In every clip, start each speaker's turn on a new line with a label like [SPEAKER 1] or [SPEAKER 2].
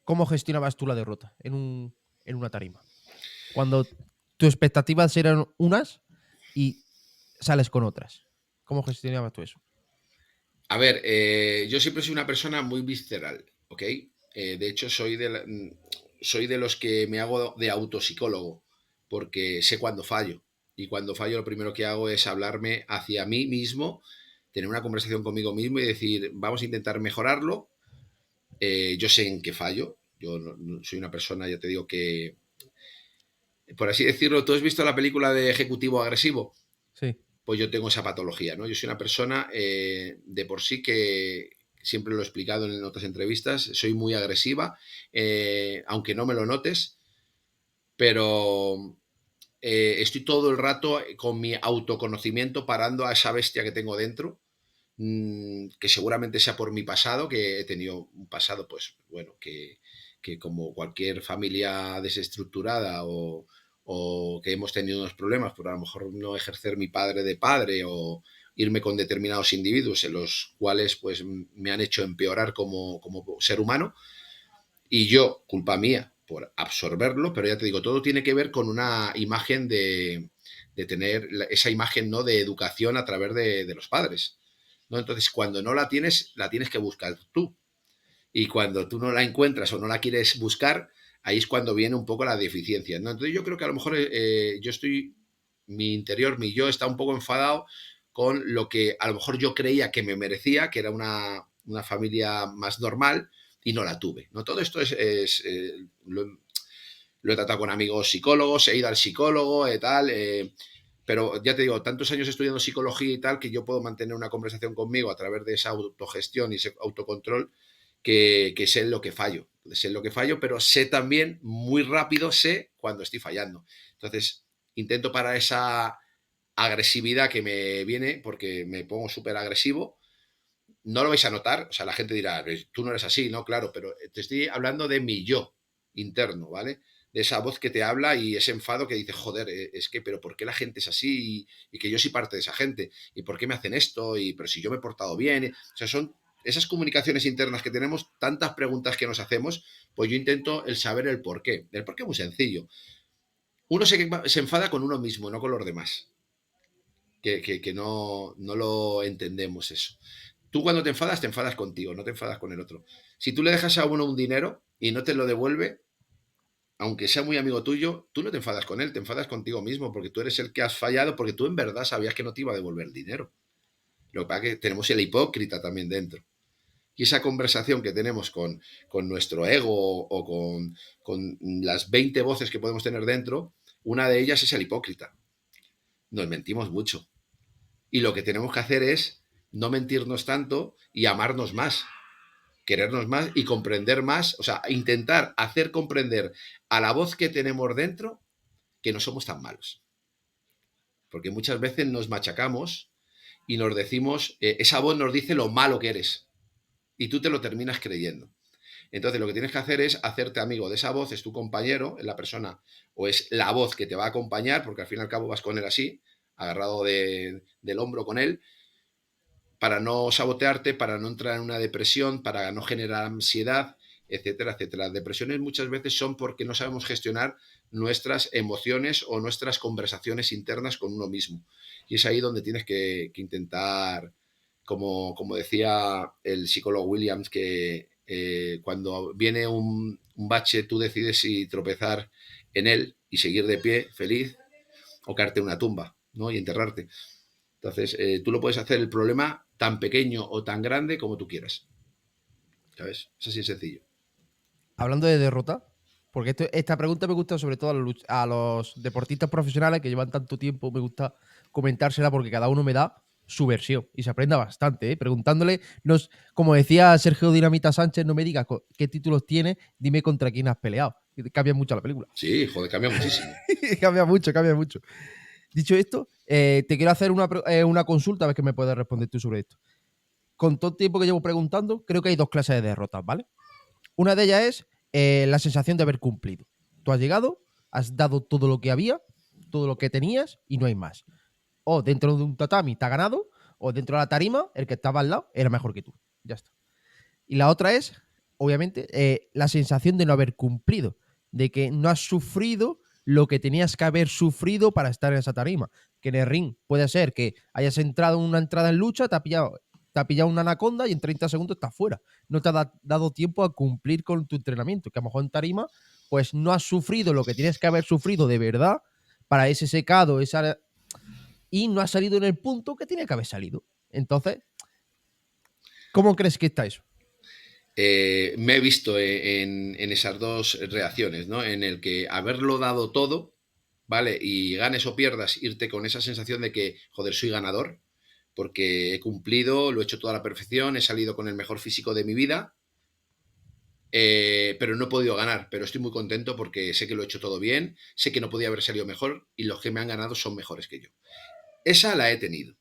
[SPEAKER 1] ¿cómo gestionabas tú la derrota en una tarima? Cuando tus expectativas eran unas y sales con otras. ¿Cómo gestionabas tú eso?
[SPEAKER 2] A ver, yo siempre soy una persona muy visceral, ¿ok? De hecho, soy de los que me hago de autopsicólogo, porque sé cuándo fallo. Y cuando fallo, lo primero que hago es hablarme hacia mí mismo, tener una conversación conmigo mismo y decir, vamos a intentar mejorarlo. Yo sé en qué fallo. Yo no soy una persona, ya te digo, que, por así decirlo, ¿tú has visto la película de Ejecutivo Agresivo?
[SPEAKER 1] Sí.
[SPEAKER 2] Pues yo tengo esa patología, ¿no? Yo soy una persona de por sí que siempre lo he explicado en otras entrevistas, soy muy agresiva, aunque no me lo notes, pero estoy todo el rato con mi autoconocimiento parando a esa bestia que tengo dentro, que seguramente sea por mi pasado, que he tenido un pasado, pues bueno, que como cualquier familia desestructurada o que hemos tenido unos problemas, por a lo mejor no ejercer mi padre de padre o irme con determinados individuos en los cuales pues me han hecho empeorar como ser humano y yo, culpa mía por absorberlo, pero ya te digo, todo tiene que ver con una imagen de tener esa imagen, ¿no?, de educación a través de los padres, ¿no? Entonces, cuando no la tienes que buscar tú. Y cuando tú no la encuentras o no la quieres buscar, ahí es cuando viene un poco la deficiencia, ¿no? Entonces, yo creo que a lo mejor mi interior, mi yo, está un poco enfadado con lo que a lo mejor yo creía que me merecía, que era una familia más normal, y no la tuve, ¿no? Todo esto lo he tratado con amigos psicólogos, he ido al psicólogo, tal, pero ya te digo, tantos años estudiando psicología y tal, que yo puedo mantener una conversación conmigo a través de esa autogestión y ese autocontrol, que sé lo que fallo. Sé lo que fallo, pero sé también, muy rápido, sé cuando estoy fallando. Entonces, intento parar esa agresividad que me viene, porque me pongo súper agresivo. No lo vais a notar, o sea, la gente dirá, tú no eres así, ¿no? Claro, pero te estoy hablando de mi yo interno, ¿vale? De esa voz que te habla y ese enfado que dice, joder, es que, pero ¿por qué la gente es así? Y que yo soy parte de esa gente. ¿Y por qué me hacen esto? Y pero si yo me he portado bien. O sea, son esas comunicaciones internas que tenemos, tantas preguntas que nos hacemos, pues yo intento el saber el por qué. El por qué es muy sencillo. Uno se enfada con uno mismo, no con los demás. Que no lo entendemos eso. Tú cuando te enfadas contigo, no te enfadas con el otro. Si tú le dejas a uno un dinero y no te lo devuelve, aunque sea muy amigo tuyo, tú no te enfadas con él, te enfadas contigo mismo, porque tú eres el que has fallado, porque tú en verdad sabías que no te iba a devolver el dinero. Lo que pasa es que tenemos el hipócrita también dentro. Y esa conversación que tenemos con nuestro ego o con las 20 voces que podemos tener dentro, una de ellas es el hipócrita. Nos mentimos mucho. Y lo que tenemos que hacer es no mentirnos tanto y amarnos más, querernos más y comprender más, o sea, intentar hacer comprender a la voz que tenemos dentro que no somos tan malos. Porque muchas veces nos machacamos y nos decimos, esa voz nos dice lo malo que eres y tú te lo terminas creyendo. Entonces lo que tienes que hacer es hacerte amigo de esa voz, es tu compañero, es la persona o es la voz que te va a acompañar, porque al fin y al cabo vas con él así, agarrado del hombro con él, para no sabotearte, para no entrar en una depresión, para no generar ansiedad, etcétera, etcétera. Las depresiones muchas veces son porque no sabemos gestionar nuestras emociones o nuestras conversaciones internas con uno mismo. Y es ahí donde tienes que intentar, como decía el psicólogo Williams, que cuando viene un bache tú decides si tropezar en él y seguir de pie feliz o caerte en una tumba, ¿no?, y enterrarte. Entonces, tú lo puedes hacer el problema tan pequeño o tan grande como tú quieras. ¿Sabes? Es así de sencillo.
[SPEAKER 1] Hablando de derrota, porque esta pregunta me gusta sobre todo a los deportistas profesionales que llevan tanto tiempo, me gusta comentársela porque cada uno me da su versión y se aprenda bastante, ¿eh? Preguntándole, como decía Sergio Dinamita Sánchez, no me digas qué títulos tienes, dime contra quién has peleado. Cambia mucho la película.
[SPEAKER 2] Sí, joder, cambia muchísimo.
[SPEAKER 1] Cambia mucho, cambia mucho. Dicho esto, te quiero hacer una consulta, a ver qué me puedes responder tú sobre esto. Con todo el tiempo que llevo preguntando, creo que hay dos clases de derrotas, ¿vale? Una de ellas es la sensación de haber cumplido. Tú has llegado, has dado todo lo que había, todo lo que tenías y no hay más. O dentro de un tatami te ha ganado, o dentro de la tarima, el que estaba al lado era mejor que tú. Ya está. Y la otra es obviamente, la sensación de no haber cumplido, de que no has sufrido lo que tenías que haber sufrido para estar en esa tarima. Que en el ring puede ser que hayas entrado en una entrada en lucha, te ha pillado una anaconda y en 30 segundos estás fuera. No te ha dado tiempo a cumplir con tu entrenamiento, que a lo mejor en tarima pues no has sufrido lo que tienes que haber sufrido de verdad para ese secado, y no has salido en el punto que tiene que haber salido. Entonces, ¿cómo crees que está eso?
[SPEAKER 2] Me he visto en esas dos reacciones, ¿no? En el que haberlo dado todo, ¿vale? Y ganes o pierdas, irte con esa sensación de que, joder, soy ganador, porque he cumplido, lo he hecho toda la perfección, he salido con el mejor físico de mi vida, pero no he podido ganar, pero estoy muy contento porque sé que lo he hecho todo bien, sé que no podía haber salido mejor y los que me han ganado son mejores que yo. Esa la he tenido,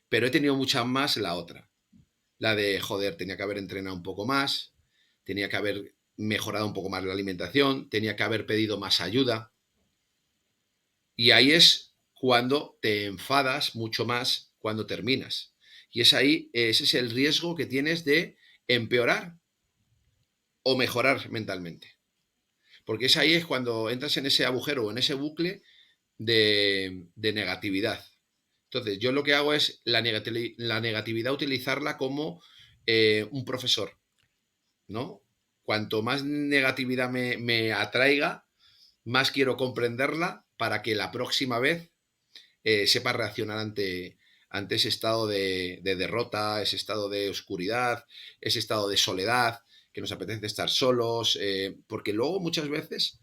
[SPEAKER 2] pero he tenido muchas más la otra. La de, joder, tenía que haber entrenado un poco más, tenía que haber mejorado un poco más la alimentación, tenía que haber pedido más ayuda. Y ahí es cuando te enfadas mucho más cuando terminas. Y es ahí, ese es el riesgo que tienes de empeorar o mejorar mentalmente. Porque es ahí es cuando entras en ese agujero o en ese bucle de negatividad. Entonces, yo lo que hago es la negatividad utilizarla como un profesor, ¿no? Cuanto más negatividad me atraiga, más quiero comprenderla para que la próxima vez sepa reaccionar ante ese estado de derrota, ese estado de oscuridad, ese estado de soledad, que nos apetece estar solos, porque luego muchas veces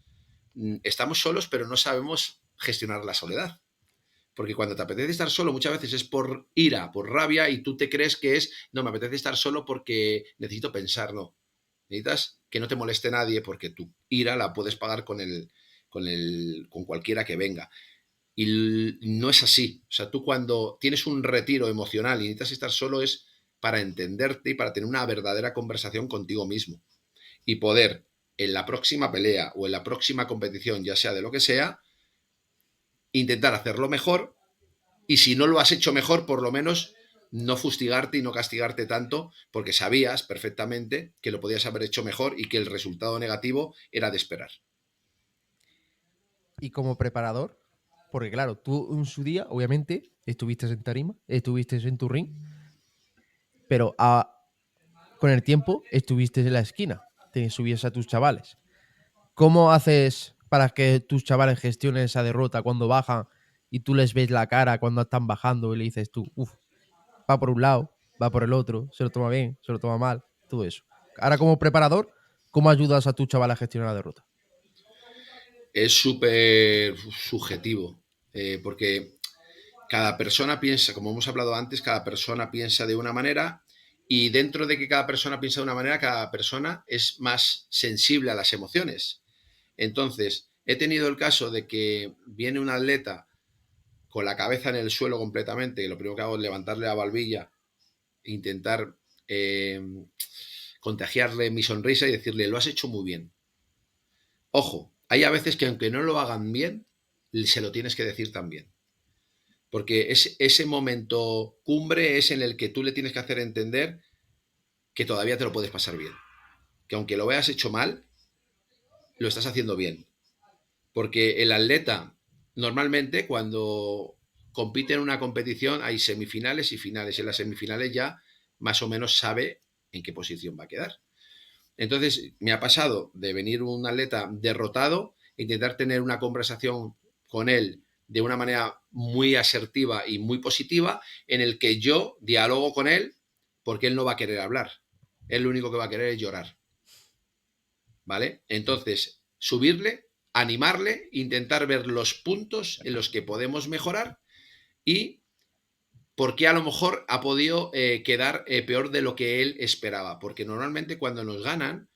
[SPEAKER 2] estamos solos pero no sabemos gestionar la soledad. Porque cuando te apetece estar solo muchas veces es por ira, por rabia y tú te crees que es, no, me apetece estar solo porque necesito pensar, no. Necesitas que no te moleste nadie porque tu ira la puedes pagar con cualquiera que venga. Y no es así. O sea, tú cuando tienes un retiro emocional y necesitas estar solo es para entenderte y para tener una verdadera conversación contigo mismo. Y poder en la próxima pelea o en la próxima competición, ya sea de lo que sea, intentar hacerlo mejor y si no lo has hecho mejor, por lo menos no fustigarte y no castigarte tanto porque sabías perfectamente que lo podías haber hecho mejor y que el resultado negativo era de esperar.
[SPEAKER 1] Y como preparador, porque claro, tú en su día, obviamente, estuviste en tarima, estuviste en tu ring, pero con el tiempo estuviste en la esquina, te subías a tus chavales. ¿Cómo haces para que tus chavales gestionen esa derrota cuando bajan y tú les ves la cara cuando están bajando y le dices tú, uff, va por un lado, va por el otro, se lo toma bien, se lo toma mal, todo eso? Ahora como preparador, ¿cómo ayudas a tus chavales a gestionar la derrota?
[SPEAKER 2] Es súper subjetivo, porque cada persona piensa, como hemos hablado antes, cada persona piensa de una manera y dentro de que cada persona piensa de una manera, cada persona es más sensible a las emociones. Entonces, he tenido el caso de que viene un atleta con la cabeza en el suelo completamente y lo primero que hago es levantarle la barbilla e intentar contagiarle mi sonrisa y decirle, lo has hecho muy bien. Ojo, hay a veces que aunque no lo hagan bien, se lo tienes que decir también. Porque ese momento cumbre es en el que tú le tienes que hacer entender que todavía te lo puedes pasar bien. Que aunque lo veas hecho mal, lo estás haciendo bien. Porque el atleta, normalmente, cuando compite en una competición, hay semifinales y finales. En las semifinales ya más o menos sabe en qué posición va a quedar. Entonces, me ha pasado de venir un atleta derrotado, intentar tener una conversación con él de una manera muy asertiva y muy positiva, en el que yo dialogo con él porque él no va a querer hablar. Él lo único que va a querer es llorar. ¿Vale? Entonces, subirle, animarle, intentar ver los puntos en los que podemos mejorar y por qué a lo mejor ha podido quedar peor de lo que él esperaba. Porque normalmente cuando nos ganan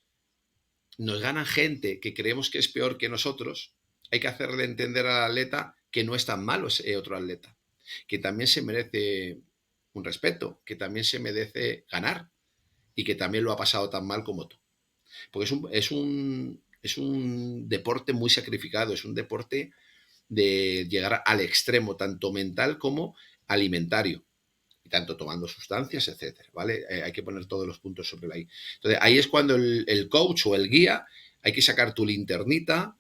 [SPEAKER 2] gente que creemos que es peor que nosotros, hay que hacerle entender al atleta que no es tan malo ese otro atleta, que también se merece un respeto, que también se merece ganar y que también lo ha pasado tan mal como tú. Porque es un deporte muy sacrificado, es un deporte de llegar al extremo, tanto mental como alimentario. y tanto tomando sustancias, etcétera, ¿vale? Hay que poner todos los puntos sobre la I. Entonces, ahí es cuando el coach o el guía hay que sacar tu linternita,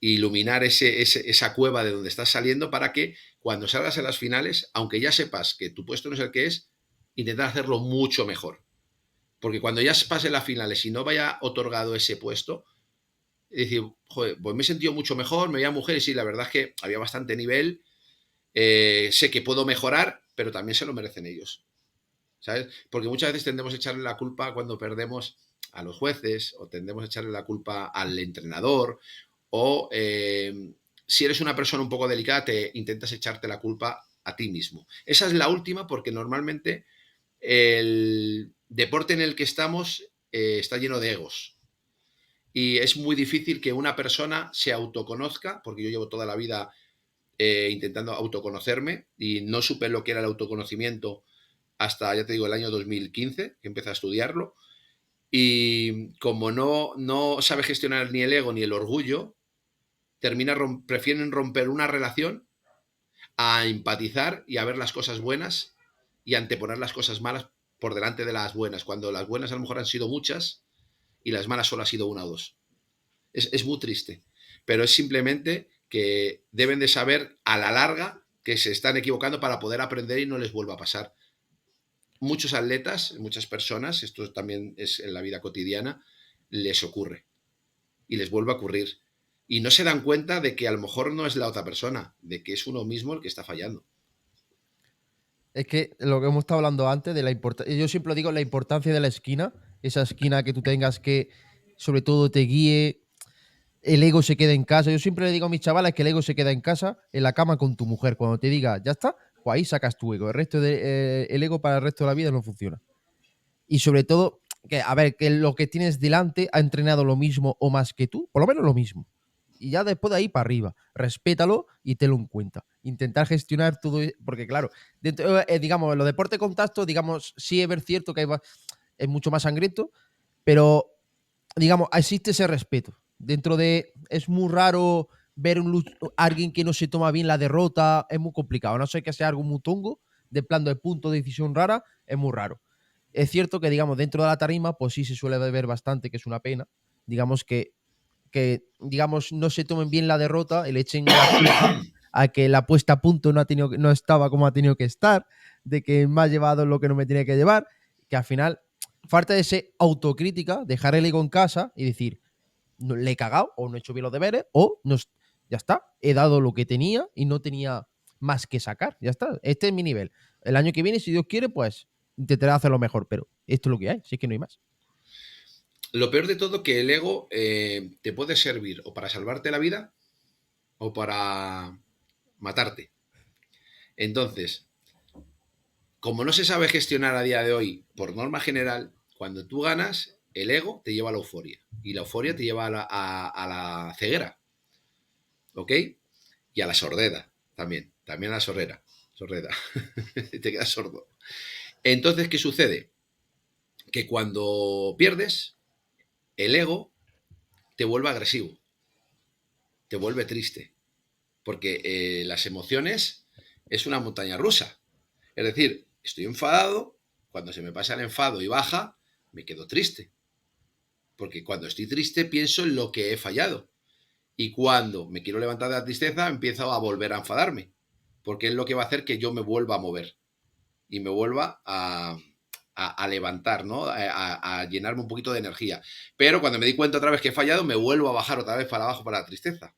[SPEAKER 2] iluminar esa cueva de donde estás saliendo para que cuando salgas a las finales, aunque ya sepas que tu puesto no es el que es, intentar hacerlo mucho mejor. Porque cuando ya pase las finales y no vaya otorgado ese puesto, es decir, joder, pues me he sentido mucho mejor, me veía mujer y sí, la verdad es que había bastante nivel, sé que puedo mejorar, pero también se lo merecen ellos, ¿sabes? Porque muchas veces tendemos a echarle la culpa cuando perdemos a los jueces o tendemos a echarle la culpa al entrenador o si eres una persona un poco delicada te intentas echarte la culpa a ti mismo. Esa es la última porque normalmente el deporte en el que estamos está lleno de egos y es muy difícil que una persona se autoconozca, porque yo llevo toda la vida intentando autoconocerme y no supe lo que era el autoconocimiento hasta, ya te digo, el año 2015, que empecé a estudiarlo. Y como no sabe gestionar ni el ego ni el orgullo, prefieren romper una relación a empatizar y a ver las cosas buenas y anteponer las cosas malas por delante de las buenas, cuando las buenas a lo mejor han sido muchas y las malas solo ha sido una o dos. Es muy triste, pero es simplemente que deben de saber a la larga que se están equivocando para poder aprender y no les vuelva a pasar. Muchos atletas, muchas personas, esto también es en la vida cotidiana, les ocurre y les vuelve a ocurrir. Y no se dan cuenta de que a lo mejor no es la otra persona, de que es uno mismo el que está fallando.
[SPEAKER 1] Es que lo que hemos estado hablando antes de la importancia, yo siempre digo la importancia de la esquina, esa esquina que tú tengas que sobre todo te guíe, el ego se queda en casa. Yo siempre le digo a mis chavales que el ego se queda en casa, en la cama con tu mujer. Cuando te diga, ya está, pues ahí sacas tu ego. El resto el ego para el resto de la vida no funciona. Y sobre todo, que a ver, que lo que tienes delante ha entrenado lo mismo o más que tú, por lo menos lo mismo. Y ya después de ahí para arriba, respétalo y tenlo en cuenta. Intentar gestionar todo, porque claro, dentro, digamos, en los deportes de contacto, digamos, sí es ver cierto que es mucho más sangriento, pero digamos, existe ese respeto. Dentro de. Es muy raro ver alguien que no se toma bien la derrota, es muy complicado. A no ser que sea algo muy tongo, de plan de punto de decisión rara, es muy raro. Es cierto que, digamos, dentro de la tarima, pues sí se suele ver bastante, que es una pena. Digamos digamos, no se tomen bien la derrota y le echen la culpa a que la puesta a punto no estaba como ha tenido que estar, de que me ha llevado lo que no me tenía que llevar, que al final falta de esa autocrítica, dejar el ego en casa y decir, no, le he cagado o no he hecho bien los deberes o no, ya está, he dado lo que tenía y no tenía más que sacar, ya está, este es mi nivel. El año que viene, si Dios quiere, pues intentaré hacerlo mejor, pero esto es lo que hay, si es que no hay más.
[SPEAKER 2] Lo peor de todo que el ego te puede servir o para salvarte la vida o para matarte. Entonces, como no se sabe gestionar a día de hoy, por norma general, cuando tú ganas, el ego te lleva a la euforia. Y la euforia te lleva a la ceguera. ¿Ok? Y a la sordera también. También a la sordera. Sordera. Te quedas sordo. Entonces, ¿qué sucede? Que cuando pierdes, el ego te vuelve agresivo. Te vuelve triste. Porque las emociones es una montaña rusa. Es decir, estoy enfadado, cuando se me pasa el enfado y baja, me quedo triste. Porque cuando estoy triste pienso en lo que he fallado. Y cuando me quiero levantar de la tristeza, empiezo a volver a enfadarme. Porque es lo que va a hacer que yo me vuelva a mover. Y me vuelva a levantar, ¿no? A llenarme un poquito de energía. Pero cuando me di cuenta otra vez que he fallado, me vuelvo a bajar otra vez para abajo para la tristeza.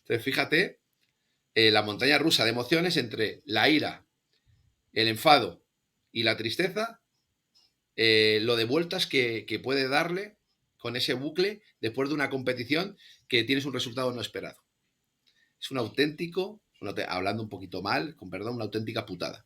[SPEAKER 2] Entonces, fíjate la montaña rusa de emociones entre la ira, el enfado y la tristeza, lo de vueltas que puede darle con ese bucle después de una competición que tienes un resultado no esperado. Es un auténtico, hablando un poquito mal, con perdón, una auténtica putada.